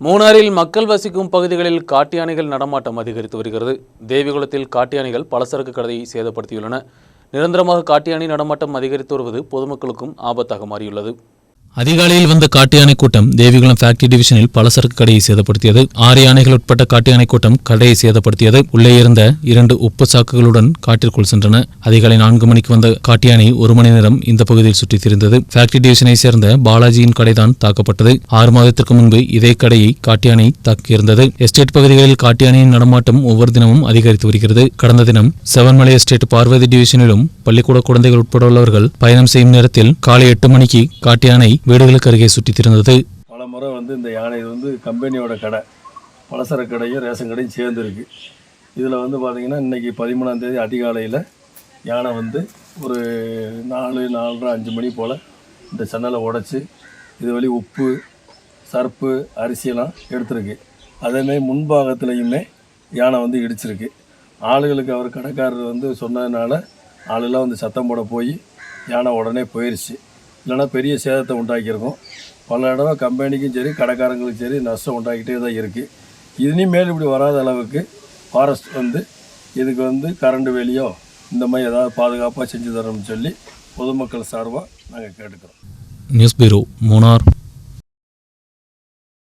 மூணாறில் மக்கள் வசிக்கும் பகுதிகளில் காட்டு யானைகள் நடமாட்டம் அதிகரித்து வருகிறது. தேவிகுளத்தில் காட்டு யானைகள் பலசரக்கு கடையை சேதப்படுத்தியுள்ளன. நிரந்தரமாக காட்டு யானை நடமாட்டம் அதிகரித்து வருவது பொதுமக்களுக்கும் ஆபத்தாக மாறியுள்ளது. அதிகாலையில் வந்த காட்டு யானை கூட்டம் தேவிகுளம் ஃபேக்டரி டிவிஷனில் பலசரக்கு கடையை சேதப்படுத்தியது. 6 யானைகள் உட்பட்ட காட்டு யானை கூட்டம் கடையை சேதப்படுத்தியது. உள்ளே இருந்த 2 உப்பு சாக்குகளுடன் காட்டிற்குள் சென்றன. அதிகாலை 4 மணிக்கு வந்த காட்டு யானை 1 மணி நேரம் இந்த பகுதியில் சுற்றித் திரிந்தது. ஃபேக்டரி டிவிஷனை சேர்ந்த பாலாஜியின் கடைதான் தாக்கப்பட்டது. 6 மாதத்திற்கு முன்பு இதே கடையை காட்டு யானை தாக்கியிருந்தது. எஸ்டேட் பகுதிகளில் காட்டு யானையின் நடமாட்டம் ஒவ்வொரு தினமும் அதிகரித்து வருகிறது. கடந்த தினம் செவன்மலை எஸ்டேட் பார்வதி டிவிஷனிலும் பள்ளிக்கூட குழந்தைகள் உட்பட உள்ளவர்கள் பயணம் செய்யும் நேரத்தில் காலை 8 மணிக்கு காட்டு யானை வீடுகளுக்கு அருகே சுற்றித் திரிந்தது. பல முறை இந்த யானை கம்பெனியோட கடை, பலசரக்கு கடையும் ரேஷன் கடையும் சேர்ந்துருக்கு. இதில் பார்த்தீங்கன்னா இன்றைக்கி 13ஆம் தேதி அதிகாலையில் யானை ஒரு 4, 4:30, 5 மணி போல் இந்த சன்னலை உடைச்சி இது வழி உப்பு, சர்ப்பு, அரிசியெல்லாம் எடுத்துருக்கு. அதேமாதிரி முன்பாகத்துலேயுமே யானை இடிச்சிருக்கு. ஆளுகளுக்கு அவர் கடைக்காரர் சொன்னதுனால ஆளுலாம் சத்தம் போட போய் யானை உடனே போயிடுச்சு. இல்லைனா பெரிய சேதத்தை உண்டாக்கியிருக்கோம். பல இடம் கம்பெனிக்கும் சரி கடைக்காரங்களுக்கும் சரி நஷ்டம் உண்டாக்கிட்டே தான் இருக்குது. இனிமேல் இப்படி வராத அளவுக்கு ஃபாரஸ்ட் இதுக்கு கரண்ட் வேலியோ இந்த மாதிரி ஏதாவது பாதுகாப்பாக செஞ்சு தரணும்னு சொல்லி பொதுமக்கள் சார்பாக நாங்கள் கேட்டுக்கிறோம். News bureau, Munnar.